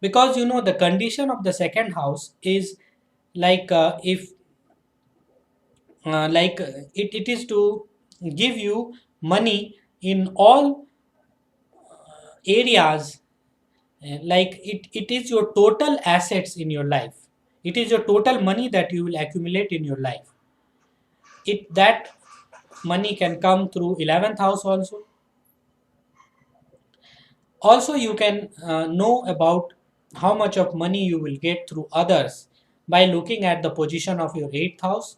because the condition of the second house is like if like it is to give you money in all areas. Like it is your total assets in your life, it is your total money that you will accumulate in your life. It that money can come through 11th house also. Also you can know about how much of money you will get through others by looking at the position of your 8th house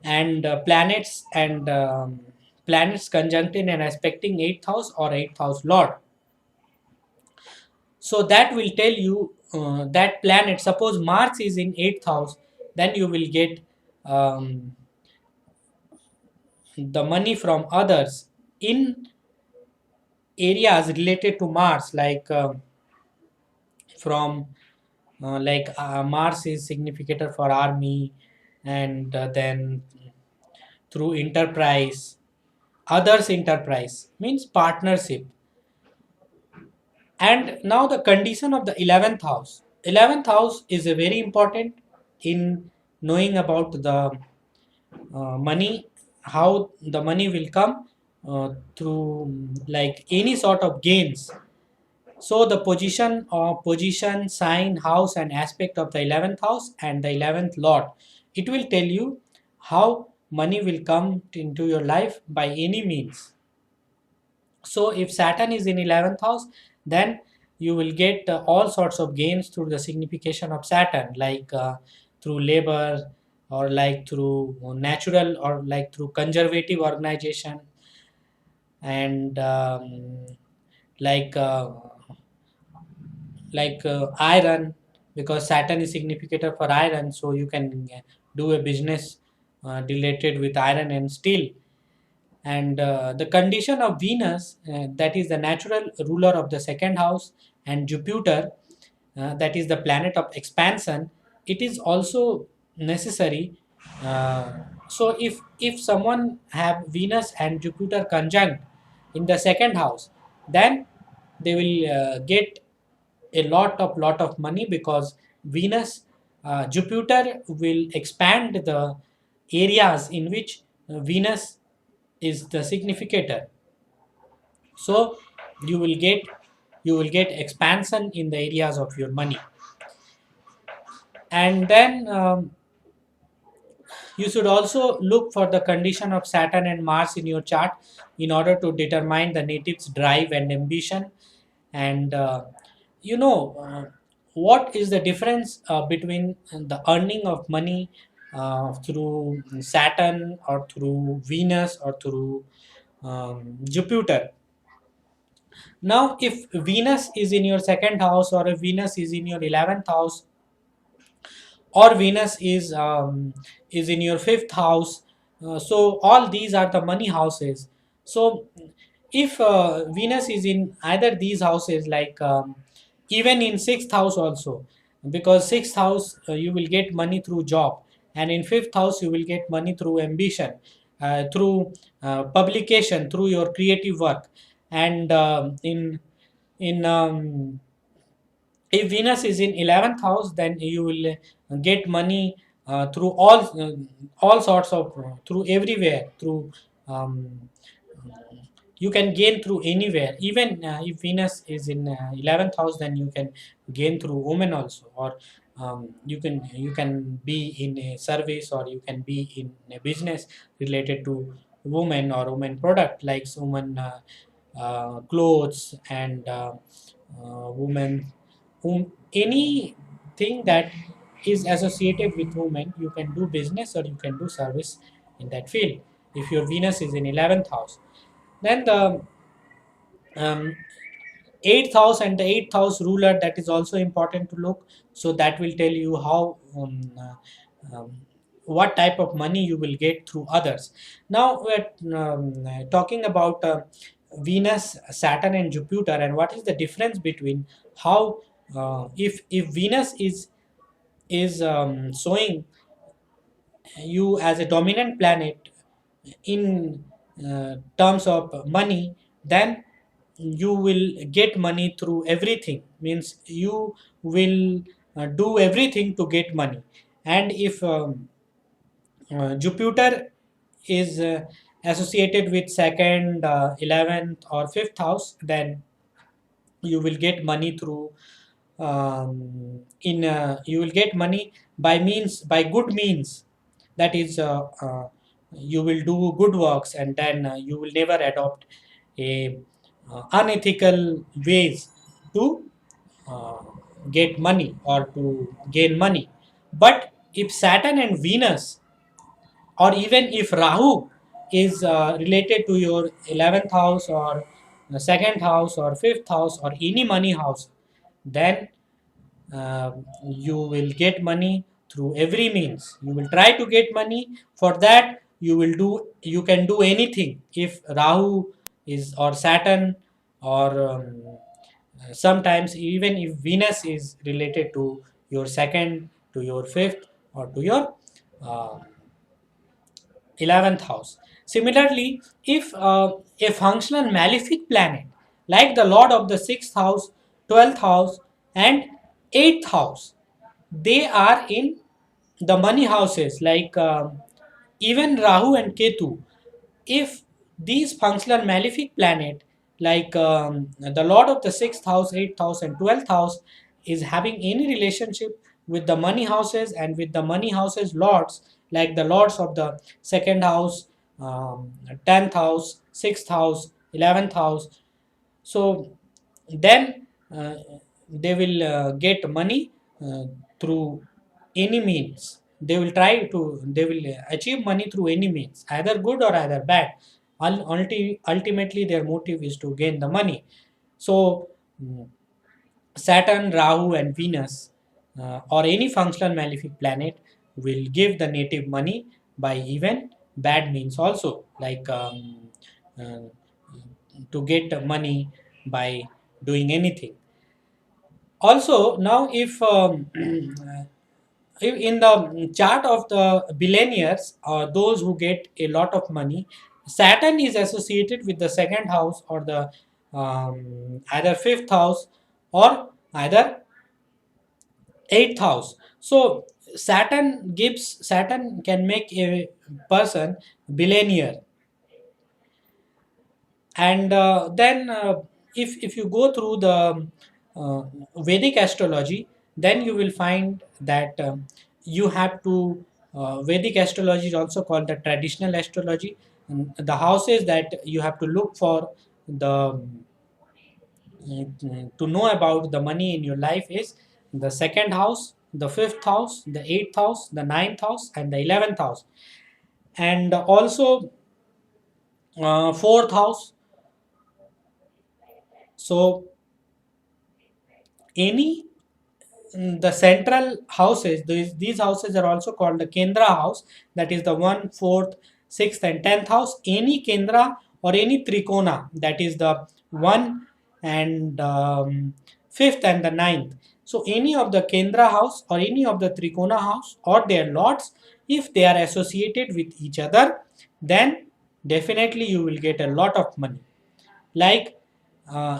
and planets conjuncting and aspecting 8th house or 8th house lord. So that will tell you that planet, suppose Mars is in 8th house, then you will get um, the money from others in areas related to Mars, like from Mars is significator for army, and then through enterprise, others enterprise means partnership. And now the condition of the 11th house. 11th house is a very important in knowing about the money, how the money will come through like any sort of gains. So the position, sign, house, and aspect of the 11th house and the 11th lord, it will tell you how money will come into your life by any means. So if Saturn is in 11th house, then you will get all sorts of gains through the signification of Saturn, like through labor, or like through natural, or like through conservative organization, and like uh, iron, because Saturn is significator for iron, so you can do a business related with iron and steel. And the condition of Venus, that is the natural ruler of the second house, and Jupiter, that is the planet of expansion, it is also necessary. So if someone have Venus and Jupiter conjunct in the second house, then they will get a lot of money, because Venus, Jupiter will expand the areas in which Venus is the significator. So you will get expansion in the areas of your money. And then you should also look for the condition of Saturn and Mars in your chart in order to determine the native's drive and ambition. And what is the difference between the earning of money through Saturn, or through Venus, or through Jupiter. Now, if Venus is in your second house, or if Venus is in your 11th house, or Venus is in your fifth house, so all these are the money houses. So, if Venus is in either these houses, like even in sixth house also, because sixth house you will get money through job, and in fifth house you will get money through ambition, through publication, through your creative work, and in if Venus is in 11th house, then you will get money through all sorts of through everywhere, through um, you can gain through anywhere. Even if Venus is in 11th house, then you can gain through women also, or you can be in a service, or you can be in a business related to women, or women product, like women clothes, and women whom anything that is associated with women, you can do business, or you can do service in that field if your Venus is in 11th house. Then the um, 8th house and the 8th house ruler, that is also important to look. So that will tell you how what type of money you will get through others. Now we're talking about Venus, Saturn, and Jupiter, and what is the difference between how if Venus is showing you as a dominant planet in terms of money, then you will get money through everything, means you will do everything to get money. And if Jupiter is associated with second, 11th or 5th house, then you will get money through in you will get money by means, by good means, that is you will do good works, and then you will never adopt a unethical ways to uh, get money or to gain money. But if Saturn and Venus, or even if Rahu is related to your 11th house or second house or fifth house or any money house, then you will get money through every means. You will try to get money. For that, you can do anything. If Rahu is, or Saturn, or sometimes even if Venus is related to your second, to your fifth, or to your uh, 11th house. Similarly, if a functional malefic planet like the Lord of the 6th house, 12th house, and 8th house, they are in the money houses, like even Rahu and Ketu. If these functional malefic planet, like the Lord of the 6th house, 8th house, and 12th house, is having any relationship with the money houses and with the money houses lords, like the lords of the second house, 10th house, 6th house, 11th house, so then they will get money through any means. They will achieve money through any means, either good or either bad. Ultimately their motive is to gain the money. So mm, Saturn, Rahu, and Venus, or any functional malefic planet, will give the native money by even bad means also, like uh, to get money by doing anything. Also, now if if in the chart of the billionaires, those who get a lot of money, Saturn is associated with the second house, or the either fifth house, or either eighth house. So Saturn can make a person billionaire. And then if you go through the uh, Vedic astrology, then you will find that you have to Vedic astrology is also called the traditional astrology. And the houses that you have to look for the to know about the money in your life is the second house, the fifth house, the eighth house, the ninth house, and the 11th house. And also fourth house. So any the central houses, these houses are also called the Kendra house, that is the 1, 4th, 6th, and 10th house. Any Kendra or any Trikona, that is the 1 and 5th and the ninth. So any of the Kendra house or any of the Trikona house or their lots, if they are associated with each other, then definitely you will get a lot of money. Like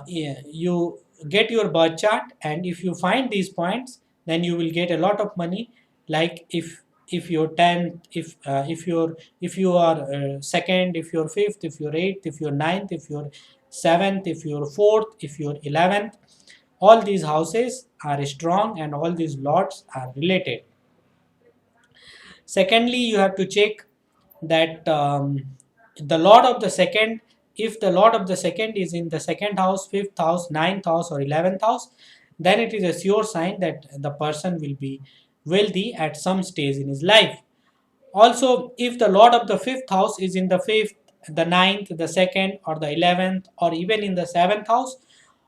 yeah, you get your birth chart, and if you find these points, then you will get a lot of money. Like if you're 10th, if you are second, if you're fifth, if you're eighth, if you're ninth, if you're seventh, if you're fourth, if you're 11th, all these houses are strong and all these lots are related. Secondly, you have to check that the lord of the second, if the lord of the second is in the second house, fifth house, ninth house, or 11th house, then it is a sure sign that the person will be wealthy at some stage in his life. Also, if the lord of the fifth house is in the fifth, the ninth, the second, or the 11th, or even in the seventh house,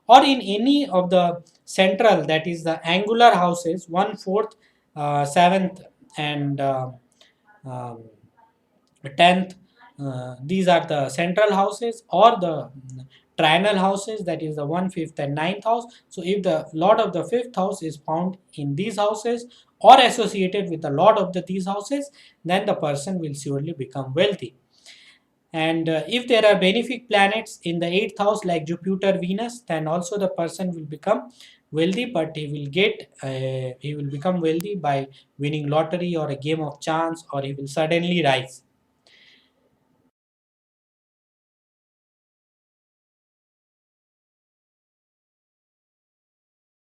or in any of the central, that is the angular houses, 1, 4th, 7th, and um, 10th, these are the central houses, or the triangle houses, that is the 1, 5th, and ninth house. So if the lord of the fifth house is found in these houses or associated with the lord of these houses, then the person will surely become wealthy. And if there are benefic planets in the eighth house like Jupiter, Venus, then also the person will become wealthy, but he will become wealthy by winning lottery or a game of chance, or he will suddenly rise.